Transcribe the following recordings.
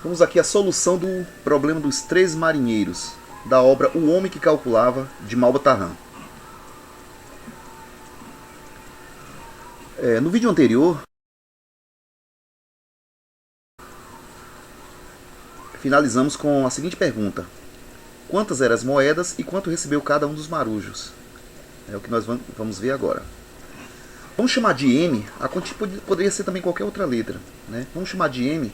Vamos aqui à solução do problema dos 3 marinheiros, da obra O Homem que Calculava, de Malba-Tahan. No vídeo anterior, finalizamos com a seguinte pergunta: quantas eram as moedas e quanto recebeu cada um dos marujos? É o que nós vamos ver agora. Vamos chamar de M, poderia ser também qualquer outra letra, né? Vamos chamar de M,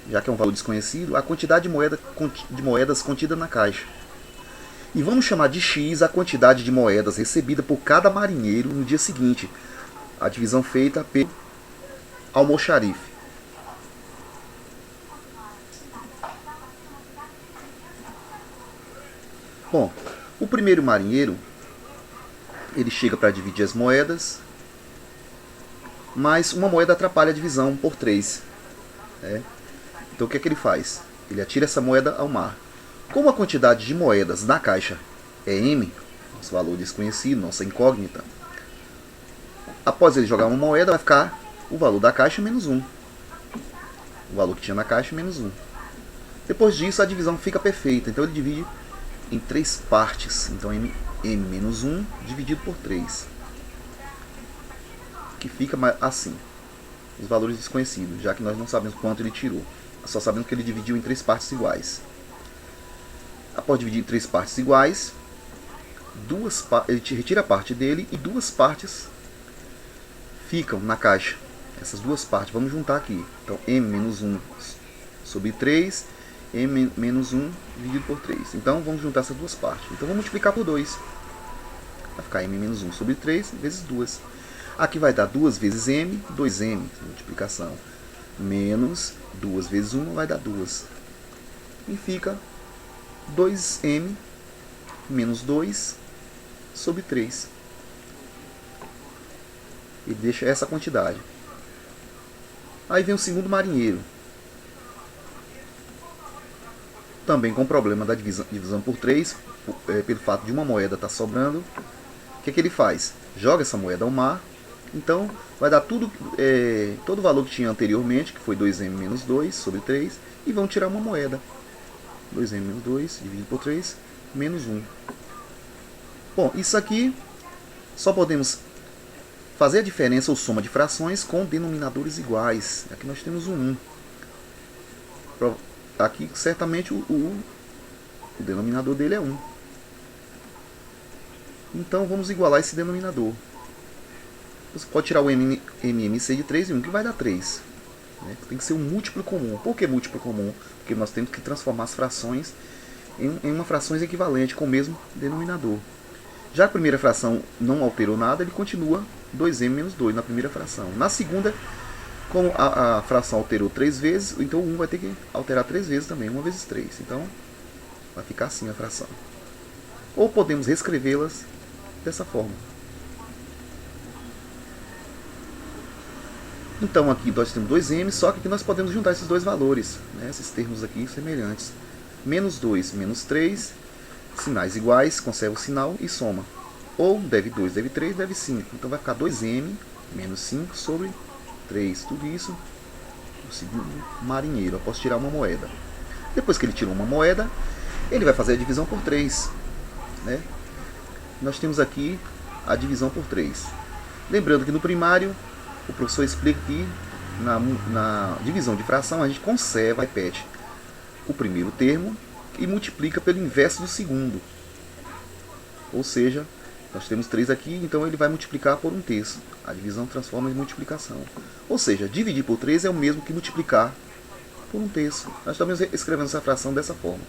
já que é um valor desconhecido, a quantidade de moedas contida na caixa. E vamos chamar de X a quantidade de moedas recebida por cada marinheiro no dia seguinte, a divisão feita pelo almoxarife. Bom, o primeiro marinheiro, ele chega para dividir as moedas, mas uma moeda atrapalha a divisão por 3. Então o que é que ele faz? Ele atira essa moeda ao mar. Como a quantidade de moedas na caixa é M, nosso valor desconhecido, nossa incógnita, após ele jogar uma moeda, vai ficar o valor da caixa menos 1. O valor que tinha na caixa menos 1. Depois disso, a divisão fica perfeita. Então ele divide em 3 partes. Então M menos 1 dividido por 3. Que fica assim. Os valores desconhecidos, já que nós não sabemos quanto ele tirou. Só sabemos que ele dividiu em 3 partes iguais. Após dividir em 3 partes iguais, ele retira a parte dele e 2 partes ficam na caixa. Essas 2 partes, vamos juntar aqui. Então M menos 1 sobre 3, M menos 1 dividido por 3. Então vamos juntar essas 2 partes. Então vamos multiplicar por 2. Vai ficar M menos 1 sobre 3 vezes 2. Aqui vai dar 2 vezes M, 2M, multiplicação. Menos 2 vezes 1 vai dar 2. E fica 2M menos 2 sobre 3. E deixa essa quantidade. Aí vem o segundo marinheiro. Também com o problema da divisão por 3, pelo fato de uma moeda estar sobrando. O que ele faz? Joga essa moeda ao mar. Então vai dar todo o valor que tinha anteriormente, que foi 2M menos 2 sobre 3, e vão tirar uma moeda. 2M menos 2 dividido por 3, menos 1. Bom, isso aqui só podemos fazer a diferença ou soma de frações com denominadores iguais. Aqui nós temos o 1. Aqui certamente o denominador dele é 1. Então vamos igualar esse denominador. Você pode tirar o MMC de 3 e 1, que vai dar 3. Tem que ser um múltiplo comum. Por que múltiplo comum? Porque nós temos que transformar as frações em uma frações equivalente com o mesmo denominador. Já a primeira fração não alterou nada, ele continua 2M menos 2 na primeira fração. Na segunda, como a fração alterou 3 vezes, então o 1 vai ter que alterar 3 vezes também, 1 vezes 3. Então vai ficar assim a fração. Ou podemos reescrevê-las dessa forma. Então aqui nós temos 2M, só que aqui nós podemos juntar esses dois valores, esses termos aqui semelhantes. Menos 2, menos 3, sinais iguais, conserva o sinal e soma. Ou deve 2, deve 3, deve 5. Então vai ficar 2M menos 5 sobre 3. Tudo isso o segundo marinheiro. Eu posso tirar uma moeda. Depois que ele tirou uma moeda, ele vai fazer a divisão por 3. Nós temos aqui a divisão por 3. Lembrando que no primário, o professor explica que na divisão de fração a gente conserva, repete o primeiro termo e multiplica pelo inverso do segundo. Ou seja, nós temos 3 aqui, então ele vai multiplicar por 1/3. A divisão transforma em multiplicação. Ou seja, dividir por 3 é o mesmo que multiplicar por 1/3. Nós estamos escrevendo essa fração dessa forma.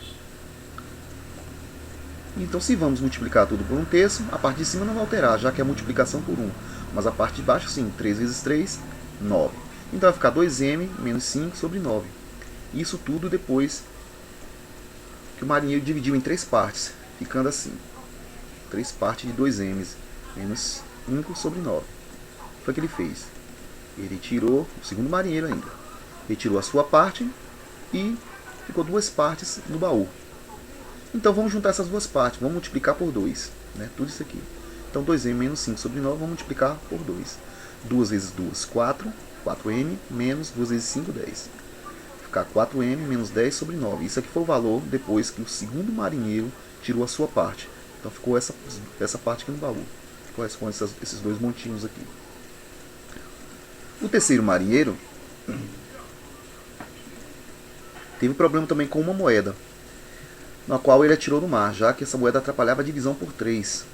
Então, se vamos multiplicar tudo por 1/3, a parte de cima não vai alterar, já que é multiplicação por 1. Mas a parte de baixo, sim. 3 vezes 3, 9. Então vai ficar 2M menos 5 sobre 9. Isso tudo depois que o marinheiro dividiu em 3 partes, ficando assim. 3 partes de 2M menos 5 sobre 9. Foi o que ele fez. Ele tirou, o segundo marinheiro ainda, ele tirou a sua parte e ficou 2 partes no baú. Então vamos juntar essas 2 partes, vamos multiplicar por 2. Tudo isso aqui. Então 2M menos 5 sobre 9, vamos multiplicar por 2. 2 vezes 2, 4. 4M menos 2 vezes 5, 10. ficar 4m menos 10 sobre 9. Isso aqui foi o valor depois que o segundo marinheiro tirou a sua parte. Então ficou essa parte aqui no baú. Ficou com esses dois montinhos aqui. O terceiro marinheiro teve problema também com uma moeda, na qual ele atirou no mar, já que essa moeda atrapalhava a divisão por 3.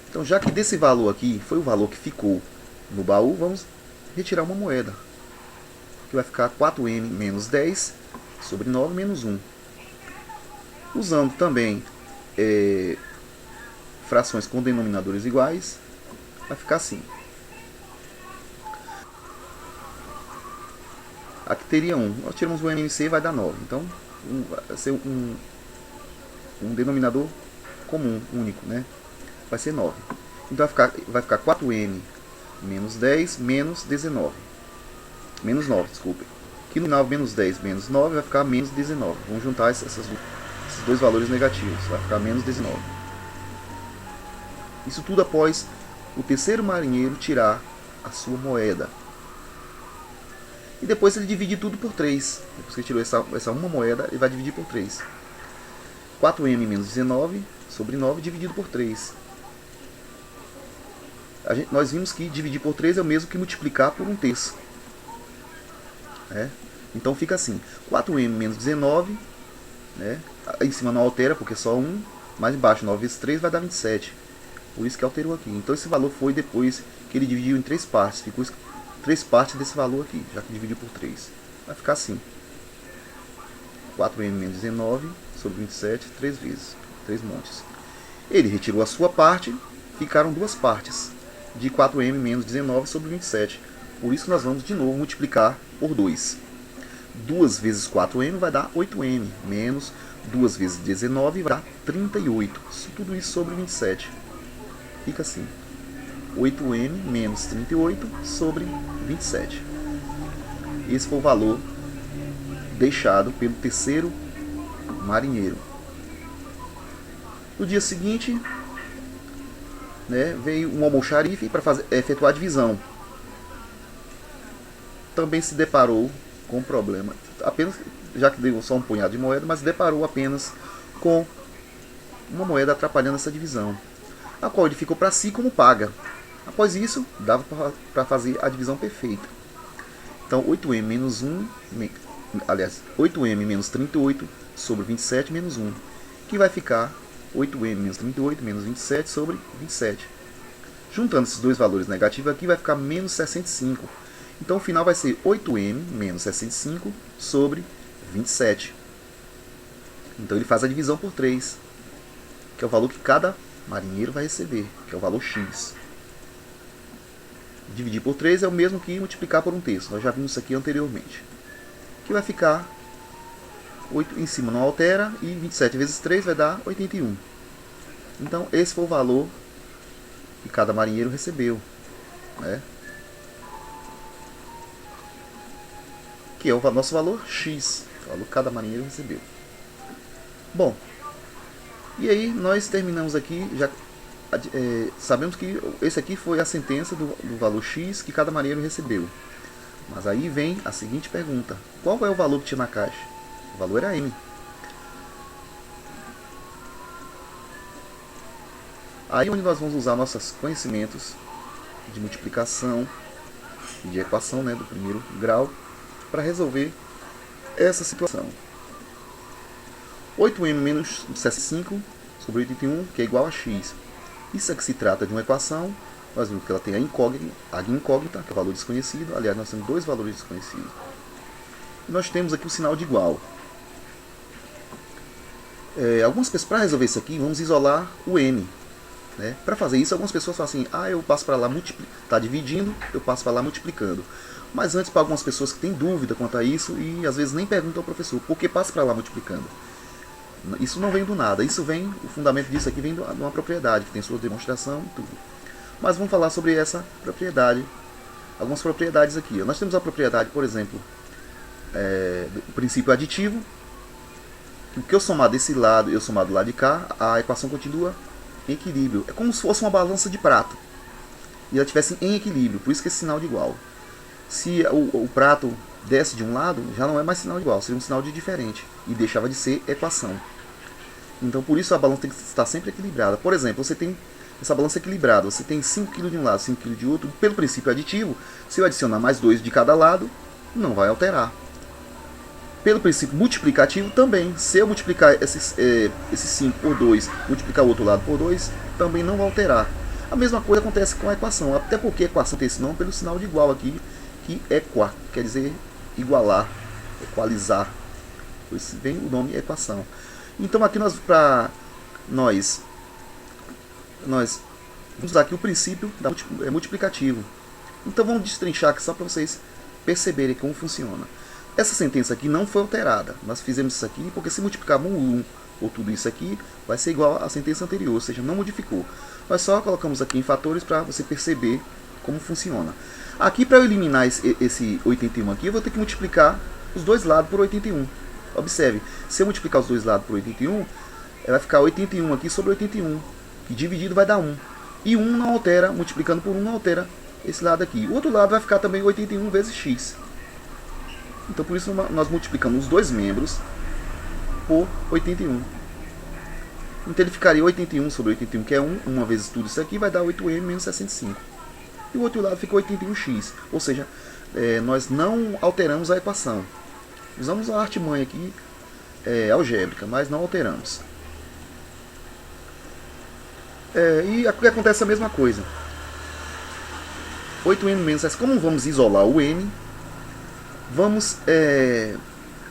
Então, já que desse valor aqui foi o valor que ficou no baú, vamos retirar uma moeda, que vai ficar 4m menos 10 sobre 9 menos 1. Usando também frações com denominadores iguais, vai ficar assim. Aqui teria 1. Nós tiramos o MMC e vai dar 9. Então, vai ser um denominador comum, único, né? Vai ser 9. Então, vai ficar 4m menos 10 menos 19. Menos 9, desculpe. Aqui no final, menos 10 menos 9 vai ficar menos 19. Vamos juntar esses dois valores negativos. Vai ficar menos 19. Isso tudo após o terceiro marinheiro tirar a sua moeda. E depois ele divide tudo por 3. Depois que ele tirou essa uma moeda, ele vai dividir por 3. 4m menos 19 sobre 9 dividido por 3. Nós vimos que dividir por 3 é o mesmo que multiplicar por 1/3. Então fica assim. 4m menos 19. Né? Em cima não altera, porque é só 1. Mais embaixo, 9 vezes 3 vai dar 27. Por isso que alterou aqui. Então esse valor foi depois que ele dividiu em 3 partes. Ficou 3 partes desse valor aqui, já que dividiu por 3. Vai ficar assim. 4m menos 19 sobre 27, 3 vezes. 3 montes. Ele retirou a sua parte, ficaram duas partes. De 4m menos 19 sobre 27. Por isso que nós vamos de novo multiplicar por 2. 2 vezes 4m vai dar 8m. Menos 2 vezes 19 vai dar 38. Tudo isso sobre 27. Fica assim. 8m menos 38 sobre 27. Esse foi o valor deixado pelo terceiro marinheiro. No dia seguinte, né, veio um almoxarife para efetuar a divisão. Também se deparou com um problema, apenas, já que deu só um punhado de moeda, mas deparou apenas com uma moeda atrapalhando essa divisão, a qual ele ficou para si como paga. Após isso, dava para fazer a divisão perfeita. Então, 8m menos 1, aliás, 8m menos 38 sobre 27 menos 1, que vai ficar 8m menos 38 menos 27 sobre 27. Juntando esses dois valores negativos aqui, vai ficar menos 65. Então, o final vai ser 8m menos 65 sobre 27. Então, ele faz a divisão por 3, que é o valor que cada marinheiro vai receber, que é o valor X. Dividir por 3 é o mesmo que multiplicar por 1/3. Nós já vimos isso aqui anteriormente. Que vai ficar 8 em cima não altera e 27 vezes 3 vai dar 81. Então esse foi o valor que cada marinheiro recebeu, né? Que é o nosso valor X, o valor que cada marinheiro recebeu. Bom, e aí nós terminamos aqui, já sabemos que esse aqui foi a sentença do valor X que cada marinheiro recebeu. Mas aí vem a seguinte pergunta: qual é o valor que tinha na caixa? O valor era M. Aí onde nós vamos usar nossos conhecimentos de multiplicação e de equação, né, do primeiro grau para resolver essa situação. 8m menos 65 sobre 81, que é igual a x. Isso aqui se trata de uma equação. Nós vimos que ela tem a incógnita, que é o valor desconhecido. Aliás, nós temos dois valores desconhecidos. E nós temos aqui o sinal de igual. Algumas pessoas, para resolver isso aqui, vamos isolar o m. Né? Para fazer isso, algumas pessoas falam assim: eu passo para lá está dividindo, eu passo para lá multiplicando. Mas antes, para algumas pessoas que têm dúvida quanto a isso e às vezes nem perguntam ao professor por que passa para lá multiplicando. Isso não vem do nada, o fundamento disso aqui vem de uma propriedade, que tem sua demonstração e tudo. Mas vamos falar sobre essa propriedade, algumas propriedades aqui. Nós temos a propriedade, por exemplo, do princípio aditivo, que eu somar desse lado e eu somar do lado de cá, a equação continua em equilíbrio. É como se fosse uma balança de prato, e ela estivesse em equilíbrio, por isso que esse sinal de igual. Se o prato desce de um lado, já não é mais sinal de igual, seria um sinal de diferente. E deixava de ser equação. Então por isso a balança tem que estar sempre equilibrada. Por exemplo, você tem essa balança equilibrada, você tem 5 kg de um lado, 5 kg de outro. Pelo princípio aditivo, se eu adicionar mais 2 de cada lado, não vai alterar. Pelo princípio multiplicativo também, se eu multiplicar esses 5 por 2, multiplicar o outro lado por 2, também não vai alterar. A mesma coisa acontece com a equação, até porque a equação tem esse nome pelo sinal de igual aqui, que equa, quer dizer igualar, equalizar. Por isso vem o nome equação. Então aqui nós vamos usar aqui o princípio multiplicativo. Então vamos destrinchar aqui só para vocês perceberem como funciona. Essa sentença aqui não foi alterada. Nós fizemos isso aqui porque se multiplicarmos 1 por tudo isso aqui, vai ser igual à sentença anterior, ou seja, não modificou. Nós só colocamos aqui em fatores para você perceber como funciona. Aqui, para eu eliminar esse 81 aqui, eu vou ter que multiplicar os dois lados por 81. Observe, se eu multiplicar os dois lados por 81, vai ficar 81 aqui sobre 81, que dividido vai dar 1. E 1 não altera, multiplicando por 1 não altera esse lado aqui. O outro lado vai ficar também 81 vezes x. Então por isso nós multiplicamos os dois membros por 81. Então ele ficaria 81 sobre 81, que é 1. Uma vezes tudo isso aqui vai dar 8m menos 65. E o outro lado fica 81x. Ou seja, nós não alteramos a equação. Usamos a artimanha aqui algébrica, mas não alteramos. E aqui acontece a mesma coisa. 8m menos 65. Como vamos isolar o m, vamos...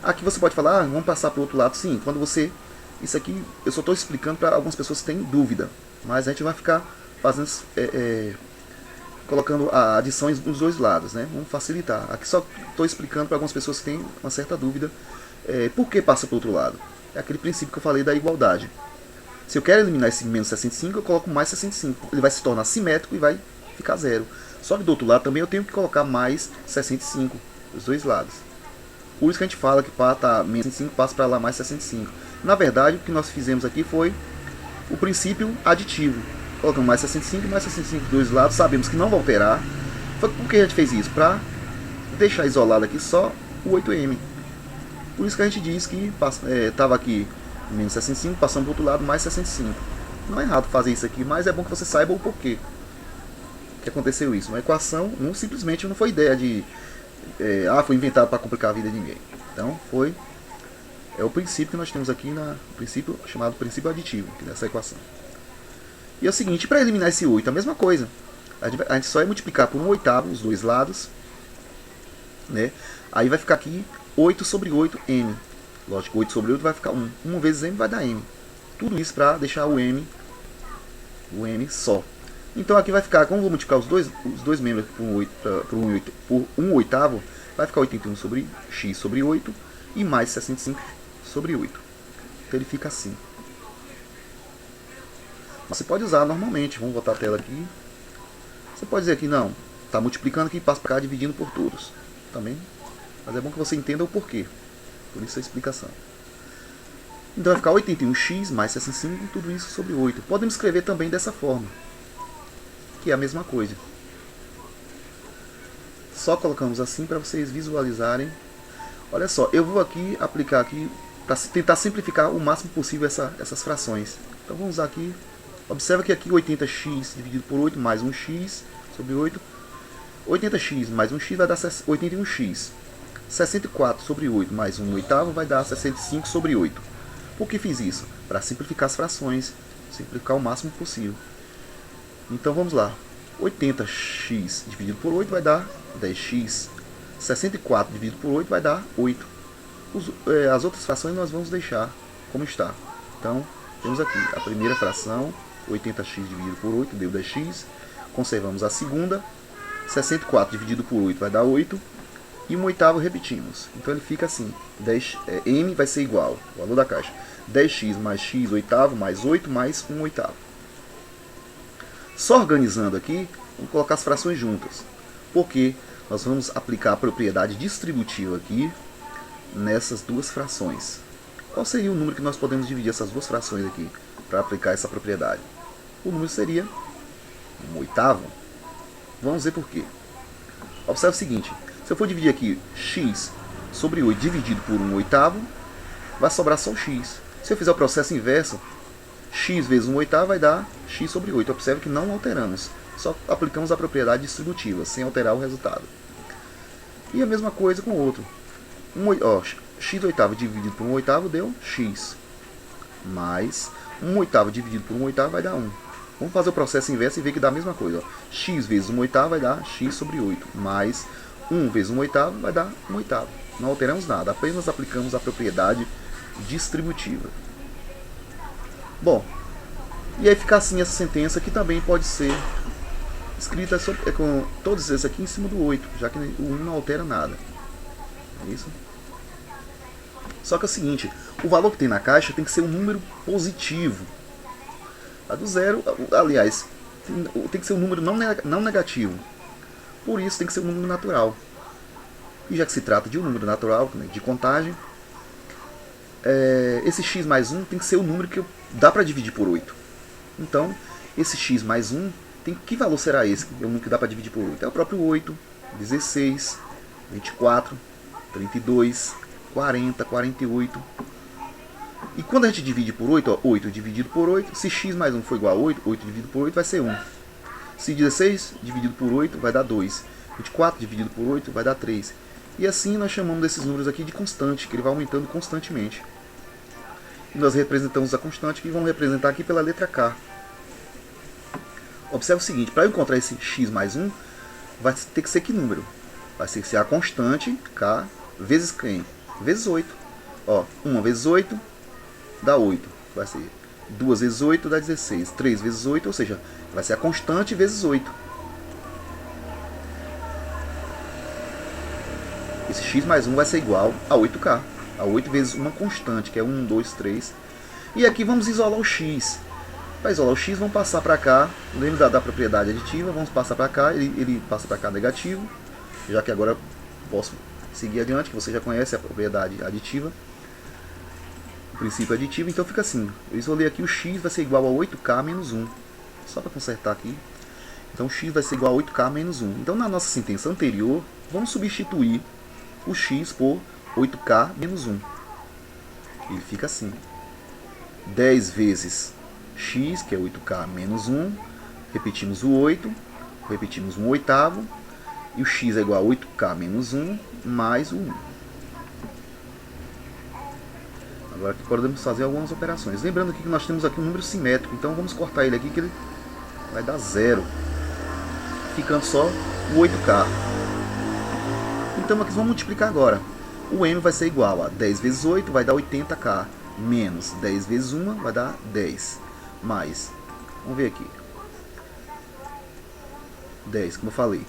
aqui você pode falar, vamos passar para o outro lado. Sim, quando você... Isso aqui eu só estou explicando para algumas pessoas que têm dúvida. Mas a gente vai ficar fazendo... colocando adições dos dois lados, né? Vamos facilitar. Aqui só estou explicando para algumas pessoas que têm uma certa dúvida. Por que passa para o outro lado? É aquele princípio que eu falei da igualdade. Se eu quero eliminar esse menos 65, eu coloco mais 65. Ele vai se tornar simétrico e vai ficar zero. Só que do outro lado também eu tenho que colocar mais 65, dos dois lados. Por isso que a gente fala que tá menos 65 passa para lá mais 65. Na verdade, o que nós fizemos aqui foi o princípio aditivo. Colocamos mais 65 dos dois lados, sabemos que não vai alterar. Por que a gente fez isso? Para deixar isolado aqui só o 8m. Por isso que a gente diz que estava aqui menos 65, passando para o outro lado mais 65. Não é errado fazer isso aqui, mas é bom que você saiba o porquê que aconteceu isso. Uma equação simplesmente não foi ideia de... foi inventado para complicar a vida de ninguém. Então é o princípio que nós temos aqui, princípio chamado princípio aditivo, aqui nessa equação. E é o seguinte, para eliminar esse 8, a mesma coisa. A gente só vai multiplicar por 1/8 os dois lados, né? Aí vai ficar aqui 8 sobre 8m. Lógico, 8 sobre 8 vai ficar 1. 1 vezes m vai dar m. Tudo isso para deixar o m só. Então aqui vai ficar, como eu vou multiplicar os dois membros por 1/8, vai ficar 81 sobre x sobre 8 e mais 65 sobre 8. Então ele fica assim. Você pode usar normalmente, vamos botar a tela aqui. Você pode dizer que não, está multiplicando aqui, passa para cá, dividindo por todos. Também, mas é bom que você entenda o porquê. Por isso a explicação. Então vai ficar 81x mais 65, tudo isso sobre 8. Podemos escrever também dessa forma, que é a mesma coisa. Só colocamos assim para vocês visualizarem. Olha só, eu vou aqui aplicar aqui para tentar simplificar o máximo possível essas frações. Então vamos usar aqui. Observa que aqui 80x dividido por 8 mais 1x sobre 8. 80x mais 1x vai dar 81x. 64 sobre 8 mais 1/8 vai dar 65 sobre 8. Por que fiz isso? Para simplificar as frações. Simplificar o máximo possível. Então vamos lá. 80x dividido por 8 vai dar 10x. 64 dividido por 8 vai dar 8. As outras frações nós vamos deixar como está. Então temos aqui a primeira fração. 80x dividido por 8 deu 10x. Conservamos a segunda. 64 dividido por 8 vai dar 8. E 1/8 repetimos. Então ele fica assim. M vai ser igual, o valor da caixa. 10x mais x/8 mais 8 mais 1/8. Só organizando aqui, vamos colocar as frações juntas. Porque nós vamos aplicar a propriedade distributiva aqui nessas duas frações. Qual seria o número que nós podemos dividir essas duas frações aqui para aplicar essa propriedade? O número seria 1/8. Vamos ver por quê. Observe o seguinte, Se eu for dividir aqui x sobre 8 dividido por 1/8, vai sobrar só o x. Se eu fizer o processo inverso, x vezes 1/8 vai dar x sobre 8. Observe que não alteramos, só aplicamos a propriedade distributiva, sem alterar o resultado. E a mesma coisa com o outro. X/8 dividido por 1/8 deu x. Mais 1/8 dividido por 1/8 vai dar 1. Vamos fazer o processo inverso e ver que dá a mesma coisa. X vezes 1/8 vai dar x sobre 8. Mais 1 vezes 1/8 vai dar 1/8. Não alteramos nada, apenas aplicamos a propriedade distributiva. Bom, e aí fica assim essa sentença, que também pode ser escrita com todos esses aqui em cima do 8, já que o 1 não altera nada. É isso? Só que é o seguinte, o valor que tem na caixa tem que ser um número positivo. A do zero, aliás, tem que ser um número não negativo. Por isso tem que ser um número natural. E já que se trata de um número natural, de contagem, esse x mais 1 tem que ser o número que dá para dividir por 8. Então, esse x mais 1, que valor será esse? É o número que dá para dividir por 8. É o próprio 8, 16, 24, 32, 40, 48. E quando a gente divide por 8, 8 dividido por 8, se x mais 1 for igual a 8, 8 dividido por 8 vai ser 1. Se 16 dividido por 8 vai dar 2. 24 dividido por 8 vai dar 3. E assim nós chamamos desses números aqui de constante, que ele vai aumentando constantemente. E nós representamos a constante, que vamos representar aqui pela letra K. Observe o seguinte, para eu encontrar esse x mais 1, vai ter que ser que número? Vai ser a constante, K, vezes quem? Vezes 8. 1 vezes 8 dá 8. Vai ser 2 vezes 8 dá 16. 3 vezes 8, ou seja, vai ser a constante vezes 8. Esse x mais 1 vai ser igual a 8K. A 8 vezes uma constante, que é 1, 2, 3. E aqui vamos isolar o x. Para isolar o x, vamos passar para cá. Lembra da propriedade aditiva, vamos passar para cá. Ele passa para cá negativo. Já que agora posso seguir adiante, que você já conhece a propriedade aditiva. O princípio aditivo, então fica assim. Eu isolei aqui o x vai ser igual a 8K menos 1. Só para consertar aqui. Então x vai ser igual a 8K menos 1. Então na nossa sentença anterior, vamos substituir o x por 8K menos 1. Ele fica assim. 10 vezes x, que é 8K menos 1. Repetimos o 8. Repetimos 1/8. E o x é igual a 8K menos 1 mais o 1. Agora aqui podemos fazer algumas operações. Lembrando aqui que nós temos aqui um número simétrico. Então vamos cortar ele aqui, que ele vai dar 0. Ficando só o 8K. Então aqui vamos multiplicar agora. O m vai ser igual a 10 vezes 8 vai dar 80K. Menos 10 vezes 1 vai dar 10. Mais, vamos ver aqui. 10, como eu falei.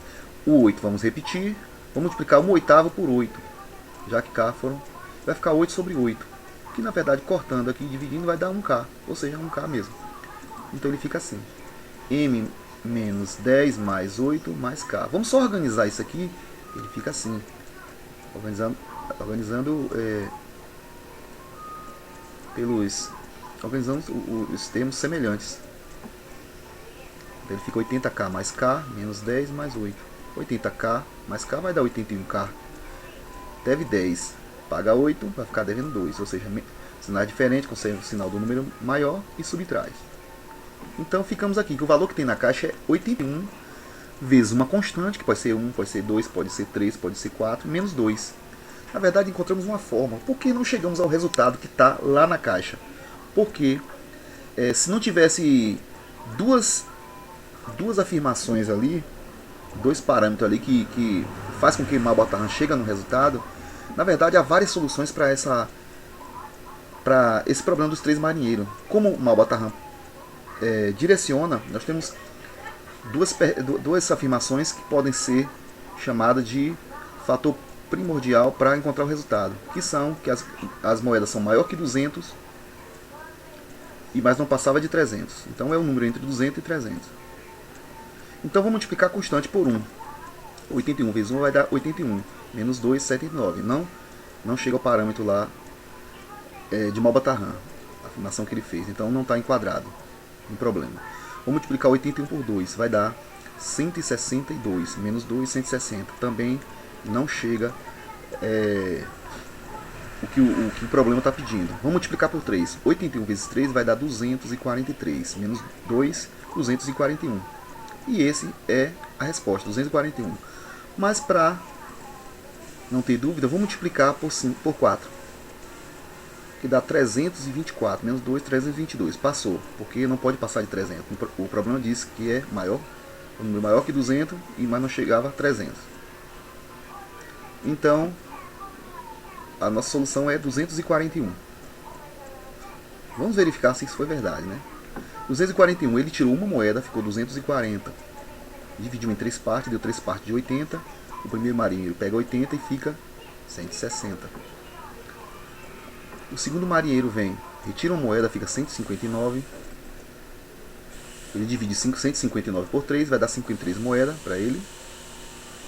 O 8 vamos repetir. Vamos multiplicar 1/8 por 8. Já que K vai ficar 8 sobre 8. Que na verdade, cortando aqui e dividindo, vai dar 1K. Ou seja, 1K mesmo. Então ele fica assim. M menos 10 mais 8 mais K. Vamos só organizar isso aqui. Ele fica assim. Organizando os termos semelhantes. Então ele fica 80K mais K menos 10 mais 8. 80K mais K vai dar 81K. Deve 10. Paga 8, vai ficar devendo 2. Ou seja, sinal diferente, conserva o sinal do número maior e subtrai. Então ficamos aqui que o valor que tem na caixa é 81 vezes uma constante, que pode ser 1, pode ser 2, pode ser 3, pode ser 4, menos 2. Na verdade, encontramos uma fórmula. Por que não chegamos ao resultado que está lá na caixa? Porque se não tivesse duas afirmações ali, dois parâmetros ali que faz com que o Malba-Tarran chegue no resultado, na verdade há várias soluções para esse problema dos três marinheiros. Como o Malba-Tarran direciona, nós temos duas afirmações que podem ser chamadas de fator primordial para encontrar o resultado, que são que as moedas são maior que 200, mas não passava de 300. Então é um número entre 200 e 300. Então vamos multiplicar a constante por 1. 81 vezes 1 vai dar 81. Menos 2, 79. Não chega ao parâmetro lá de Malba-Tarran, a afirmação que ele fez. Então não está enquadrado. Não tem problema. Vou multiplicar 81 por 2. Vai dar 162. Menos 2, 160. Também não chega o que o problema está pedindo. Vamos multiplicar por 3. 81 vezes 3 vai dar 243. Menos 2, 241. E esse é a resposta, 241. Mas para não ter dúvida, vou multiplicar por 4. Que dá 324. Menos 2, 322. Passou, porque não pode passar de 300. O problema diz que é maior, um número maior que 200, mas não chegava a 300. Então, a nossa solução é 241. Vamos verificar se isso foi verdade, né? 241, ele tirou uma moeda, ficou 240. Dividiu em 3 partes, deu 3 partes de 80. O primeiro marinheiro pega 80 e fica 160. O segundo marinheiro vem, retira uma moeda, fica 159. Ele divide 159 por 3, vai dar 53 moedas para ele.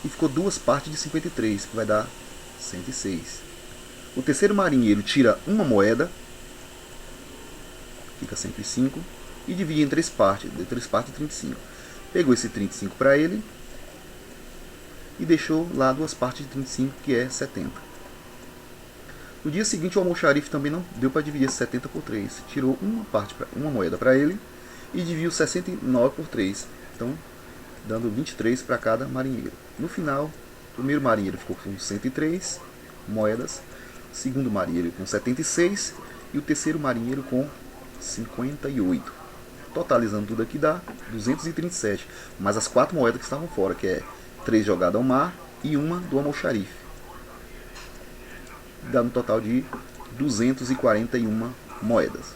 E ficou 2 partes de 53, que vai dar 106. O terceiro marinheiro tira uma moeda, fica 105, e divide em 3 partes, deu 3 partes de 35. Pegou esse 35 para ele e deixou lá 2 partes de 35, que é 70. No dia seguinte, o almoxarife também não deu para dividir esse 70 por 3. Tirou uma moeda para ele e dividiu 69 por 3. Então, dando 23 para cada marinheiro. No final, o primeiro marinheiro ficou com 103 moedas, o segundo marinheiro com 76 e o terceiro marinheiro com 58. Totalizando tudo aqui dá 237, mais as 4 moedas que estavam fora, que é 3 jogadas ao mar e uma do almoxarife. Dá um total de 241 moedas.